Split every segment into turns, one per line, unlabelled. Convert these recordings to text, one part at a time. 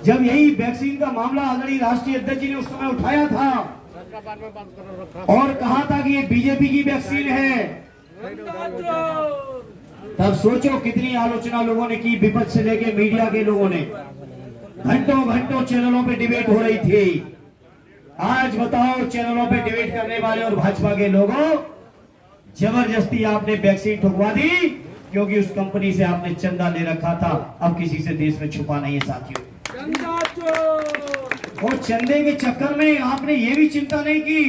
जब यही वैक्सीन का मामला आदरणीय राष्ट्रीय अध्यक्ष जी ने उस समय उठाया था और कहा था कि ये बीजेपी की वैक्सीन है, तब सोचो कितनी आलोचना लोगों ने की, विपक्ष से लेके मीडिया के लोगों ने। घंटों घंटों चैनलों पे डिबेट हो रही थी। आज बताओ, चैनलों पे डिबेट करने वाले और भाजपा के लोगों, जबरदस्ती आपने वैक्सीन ठुकवा दी क्योंकि उस कंपनी से आपने चंदा ले रखा था। अब किसी से देश में छुपा नहीं है साथियों। और चंदे के चक्कर में आपने ये भी चिंता नहीं की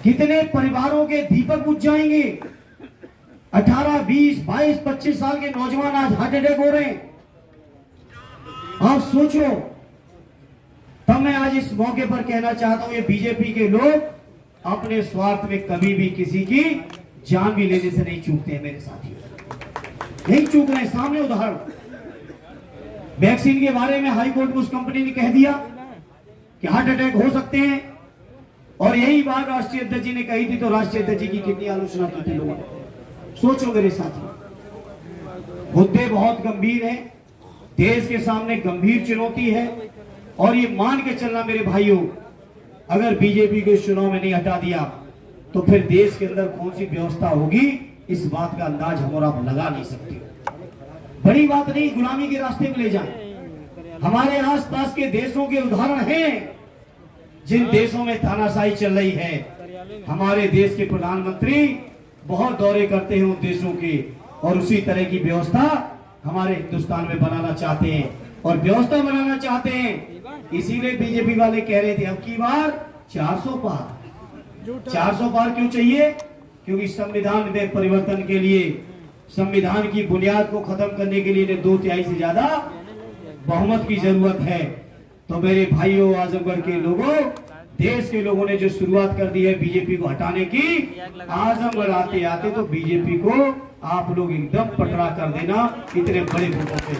कितने परिवारों के दीपक बुझ जाएंगे। 18, 20, 22, 25 साल के नौजवान आज हार्ट अटैक हो रहे हैं। आप सोचो। तब मैं आज इस मौके पर कहना चाहता हूं, ये बीजेपी के लोग अपने स्वार्थ में कभी भी किसी की जान भी लेने से नहीं चूकते हैं मेरे साथियों, नहीं चूक रहे। सामने उदाहरण, वैक्सीन के बारे में हाई कोर्ट में उस कंपनी ने कह दिया कि हार्ट अटैक हो सकते हैं, और यही बात राष्ट्रीय अध्यक्ष जी ने कही थी, तो राष्ट्रीय अध्यक्ष जी की कितनी आलोचना की थी लोगों ने। सोचो मेरे साथियों, मुद्दे बहुत गंभीर हैं, देश के सामने गंभीर चुनौती है, और ये मान के चलना मेरे भाइयों, अगर बीजेपी को इस चुनाव में नहीं हटा दिया तो फिर देश के अंदर कौन सी व्यवस्था होगी, इस बात का अंदाज हम और आप लगा नहीं सकते। बड़ी बात नहीं, गुलामी के रास्ते में ले जाए। हमारे आसपास के देशों के उदाहरण हैं जिन देशों में तानाशाही चल रही है। हमारे देश के प्रधानमंत्री बहुत दौरे करते हैं उन देशों के, और उसी तरह की व्यवस्था हमारे हिंदुस्तान में बनाना चाहते हैं, और व्यवस्था बनाना चाहते हैं। इसीलिए बीजेपी वाले कह रहे थे अब की बार 400 पार। 400 पार क्यों चाहिए? क्योंकि संविधान में परिवर्तन के लिए, संविधान की बुनियाद को खत्म करने के लिए 2/3 से ज्यादा बहुमत की जरूरत है। तो मेरे भाइयों, आजमगढ़ के लोगों, देश के लोगों ने जो शुरुआत कर दी है बीजेपी को हटाने की, आजमगढ़ आते आते तो बीजेपी को आप लोग एकदम पटरा कर देना इतने बड़े वोटों से।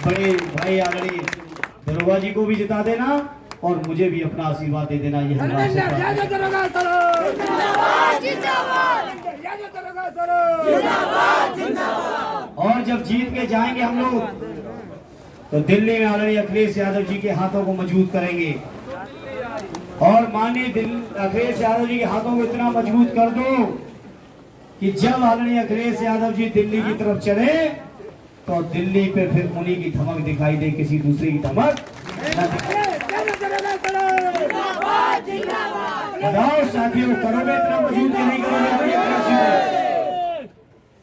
बड़े भाई आदरणीय दरोगा जी को भी जिता देना और मुझे भी अपना आशीर्वाद दे देना। ये और जब जीत के जाएंगे हम लोग तो दिल्ली में आदरणीय अखिलेश यादव जी के हाथों को मजबूत करेंगे, और माननीय अखिलेश यादव जी के हाथों को इतना मजबूत कर दो कि जब आदरणीय अखिलेश यादव जी दिल्ली की तरफ चले तो दिल्ली पे फिर उन्हीं की धमक दिखाई दे, किसी दूसरे की धमक न दिखाई। बताओ साथियों, करोगे इतना मजबूत कि नहीं करोगे?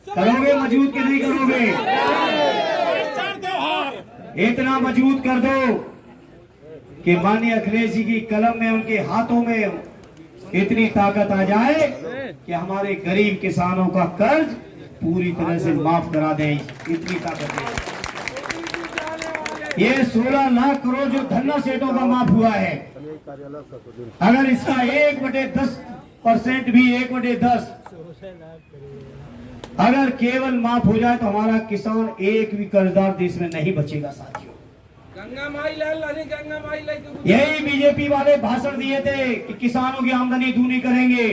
करोगे मजबूत कि नहीं करोगे? इतना मजबूत कर दो कि माननीय अखिलेश जी की कलम में, उनके हाथों में इतनी ताकत आ जाए कि हमारे गरीब किसानों का कर्ज पूरी तरह से माफ करा दें। इतनी ताकत है। ये 16 लाख करोड़ जो धन्ना सेठों का माफ हुआ है, अगर इसका 1/10% भी, 1/10 अगर केवल माफ हो जाए तो हमारा किसान एक भी कर्जदार देश में नहीं बचेगा साथियों। यही बीजेपी वाले भाषण दिए थे कि किसानों की आमदनी दूनी करेंगे।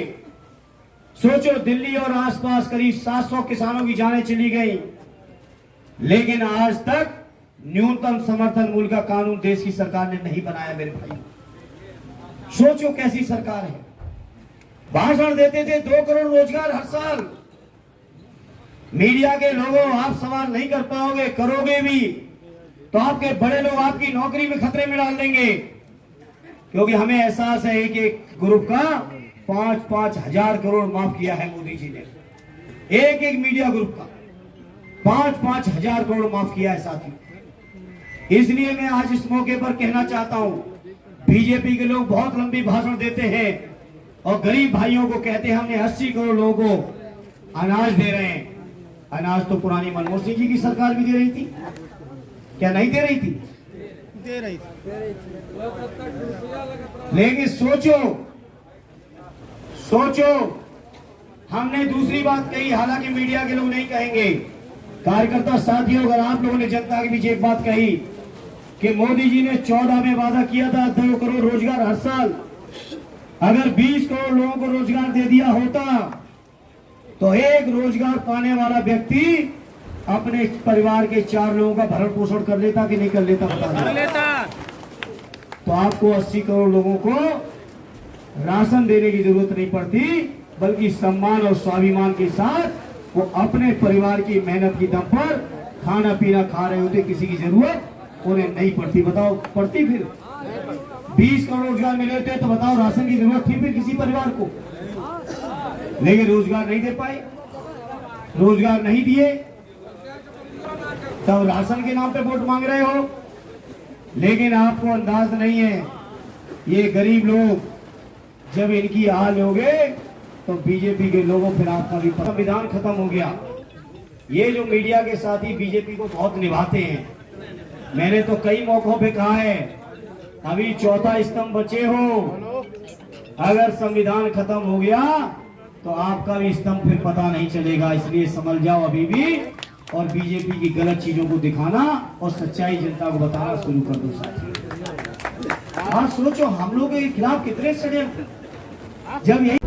सोचो, दिल्ली और आसपास करीब 700 किसानों की जानें चली गई, लेकिन आज तक न्यूनतम समर्थन मूल्य का कानून देश की सरकार ने नहीं बनाया। मेरे भाई सोचो कैसी सरकार है। भाषण देते थे 2 करोड़ रोजगार हर साल। मीडिया के लोगों, आप सवाल नहीं कर पाओगे, करोगे भी तो आपके बड़े लोग आपकी नौकरी में खतरे में डाल देंगे, क्योंकि हमें एहसास है कि एक ग्रुप का 5-5 हजार करोड़ माफ किया है मोदी जी ने। एक मीडिया ग्रुप का 5-5 हजार करोड़ माफ किया है साथियों। इसलिए मैं आज इस मौके पर कहना चाहता हूं, बीजेपी के लोग बहुत लंबी भाषण देते हैं और गरीब भाइयों को कहते हैं हमने 80 करोड़ लोगों को अनाज दे रहे हैं। अनाज तो पुरानी मनमोहन सिंह जी की सरकार भी दे रही थी, क्या नहीं दे रही थी? दे रही थी। लेकिन सोचो, हमने दूसरी बात कही, हालांकि मीडिया के लोग नहीं कहेंगे। कार्यकर्ता साथियों, अगर आप लोगों ने जनता के बीच एक बात कही कि मोदी जी ने 14 में वादा किया था 2 करोड़ रोजगार हर साल, अगर 20 करोड़ लोगों को रोजगार दे दिया होता तो एक रोजगार पाने वाला व्यक्ति अपने परिवार के 4 लोगों का भरण पोषण कर लेता कि नहीं कर लेता, बता दो। तो आपको 80 करोड़ लोगों को राशन देने की जरूरत नहीं पड़ती, बल्कि सम्मान और स्वाभिमान के साथ वो अपने परिवार की मेहनत की दम पर खाना पीना खा रहे होते, किसी की जरूरत उन्हें नहीं पड़ती। बताओ पड़ती? फिर 20 करोड़ रोजगार मिले थे तो बताओ राशन की जरूरत थी फिर किसी परिवार को? लेकिन रोजगार नहीं दे पाए, रोजगार नहीं दिए, तब राशन के नाम पे वोट मांग रहे हो। लेकिन आपको अंदाज नहीं है, ये गरीब लोग जब इनकी हाल होगे तो बीजेपी के लोगों फिर आपका भी संविधान खत्म हो गया। ये जो मीडिया के साथी बीजेपी को बहुत निभाते हैं, मैंने तो कई मौकों पे कहा है, अभी चौथा स्तंभ बचे हो, अगर संविधान खत्म हो गया तो आपका भी स्तंभ फिर पता नहीं चलेगा। इसलिए समझ जाओ अभी भी, और बीजेपी की गलत चीजों को दिखाना और सच्चाई जनता को बताना शुरू कर दो साथी। आप सोचो हम लोगों के खिलाफ कितने षड्यंत्र, जब यही